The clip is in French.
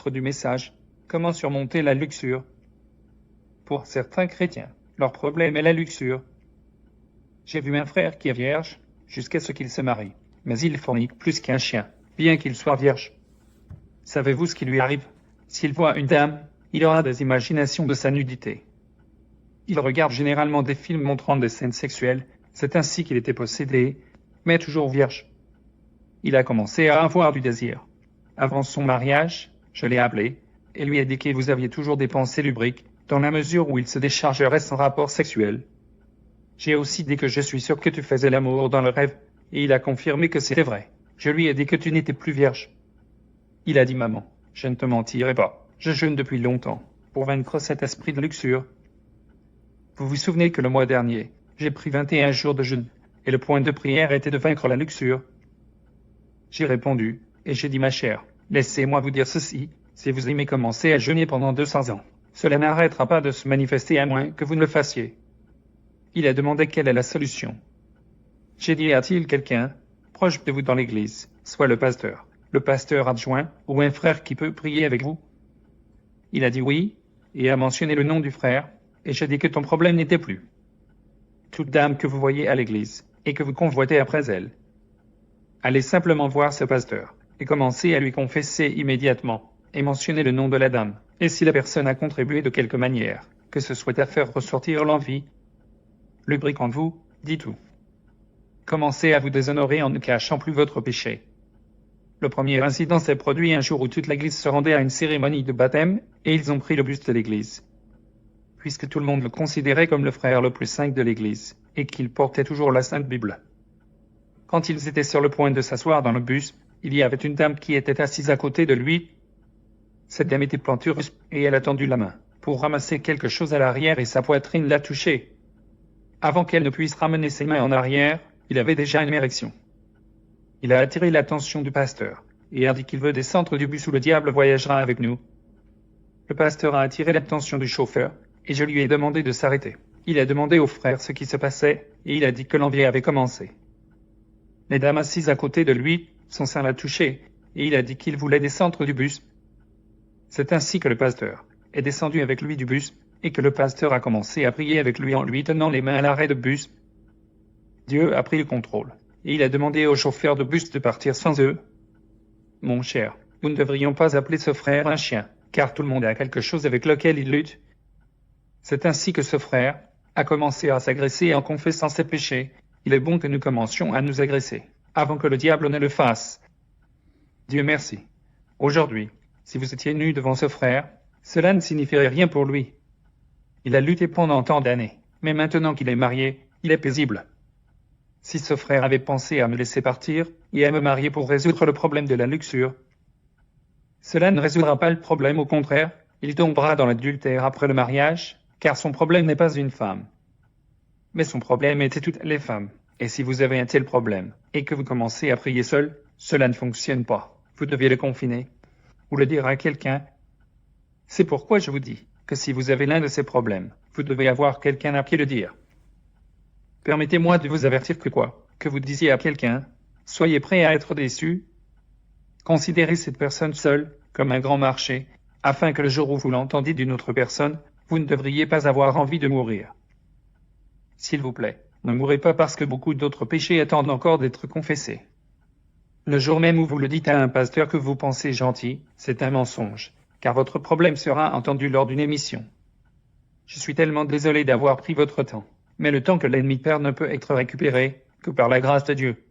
titre du message, comment surmonter la luxure. Pour certains chrétiens, leur problème est la luxure. J'ai vu un frère qui est vierge, jusqu'à ce qu'il se marie, mais il fornique plus qu'un chien, bien qu'il soit vierge. Savez-vous ce qui lui arrive? S'il voit une dame, il aura des imaginations de sa nudité. Il regarde généralement des films montrant des scènes sexuelles, c'est ainsi qu'il était possédé, mais toujours vierge. Il a commencé à avoir du désir. Avant son mariage, je l'ai appelé, et lui ai dit que vous aviez toujours des pensées lubriques, dans la mesure où il se déchargerait sans rapport sexuel. J'ai aussi dit que je suis sûr que tu faisais l'amour dans le rêve, et il a confirmé que c'était vrai. Je lui ai dit que tu n'étais plus vierge. Il a dit maman, je ne te mentirai pas, je jeûne depuis longtemps, pour vaincre cet esprit de luxure. Vous vous souvenez que le mois dernier, j'ai pris 21 jours de jeûne, et le point de prière était de vaincre la luxure. J'ai répondu, et j'ai dit ma chère, laissez-moi vous dire ceci, si vous aimez commencer à jeûner pendant 200 ans, cela n'arrêtera pas de se manifester à moins que vous ne le fassiez. Il a demandé quelle est la solution. J'ai dit, y a-t-il quelqu'un, proche de vous dans l'église, soit le pasteur adjoint, ou un frère qui peut prier avec vous? Il a dit oui, et a mentionné le nom du frère, et j'ai dit que ton problème n'était plus. Toute dame que vous voyez à l'église, et que vous convoitez après elle, allez simplement voir ce pasteur, et commencez à lui confesser immédiatement, et mentionner le nom de la dame, et si la personne a contribué de quelque manière, que ce soit à faire ressortir l'envie, lubriquant vous, dit tout. Commencez à vous déshonorer en ne cachant plus votre péché. Le premier incident s'est produit un jour où toute l'église se rendait à une cérémonie de baptême, et ils ont pris le buste de l'église. Puisque tout le monde le considérait comme le frère le plus saint de l'église, et qu'il portait toujours la Sainte Bible. Quand ils étaient sur le point de s'asseoir dans le bus, il y avait une dame qui était assise à côté de lui. Cette dame était plantureuse, et elle a tendu la main, pour ramasser quelque chose à l'arrière et sa poitrine l'a touchée. Avant qu'elle ne puisse ramener ses mains en arrière, il avait déjà une érection. Il a attiré l'attention du pasteur, et a dit qu'il veut descendre du bus où le diable voyagera avec nous. Le pasteur a attiré l'attention du chauffeur, et je lui ai demandé de s'arrêter. Il a demandé au frère ce qui se passait, et il a dit que l'envie avait commencé. Les dames assises à côté de lui, son sein l'a touché, et il a dit qu'il voulait descendre du bus. C'est ainsi que le pasteur est descendu avec lui du bus, et que le pasteur a commencé à prier avec lui en lui tenant les mains à l'arrêt de bus. Dieu a pris le contrôle, et il a demandé au chauffeur de bus de partir sans eux. Mon cher, nous ne devrions pas appeler ce frère un chien, car tout le monde a quelque chose avec lequel il lutte. C'est ainsi que ce frère a commencé à s'agresser en confessant ses péchés. Il est bon que nous commencions à nous agresser, avant que le diable ne le fasse. Dieu merci. Aujourd'hui, si vous étiez nu devant ce frère, cela ne signifierait rien pour lui. Il a lutté pendant tant d'années, mais maintenant qu'il est marié, il est paisible. Si ce frère avait pensé à me laisser partir et à me marier pour résoudre le problème de la luxure, cela ne résoudra pas le problème, au contraire, il tombera dans l'adultère après le mariage, car son problème n'est pas une femme. Mais son problème était toutes les femmes. Et si vous avez un tel problème, et que vous commencez à prier seul, cela ne fonctionne pas. Vous deviez le confiner, ou le dire à quelqu'un. C'est pourquoi je vous dis que si vous avez l'un de ces problèmes, vous devez avoir quelqu'un à qui le dire. Permettez-moi de vous avertir que vous disiez à quelqu'un, soyez prêt à être déçu. Considérez cette personne seule comme un grand marché, afin que le jour où vous l'entendiez d'une autre personne, vous ne devriez pas avoir envie de mourir. S'il vous plaît, ne mourrez pas parce que beaucoup d'autres péchés attendent encore d'être confessés. Le jour même où vous le dites à un pasteur que vous pensez gentil, c'est un mensonge, car votre problème sera entendu lors d'une émission. Je suis tellement désolé d'avoir pris votre temps, mais le temps que l'ennemi perd ne peut être récupéré que par la grâce de Dieu.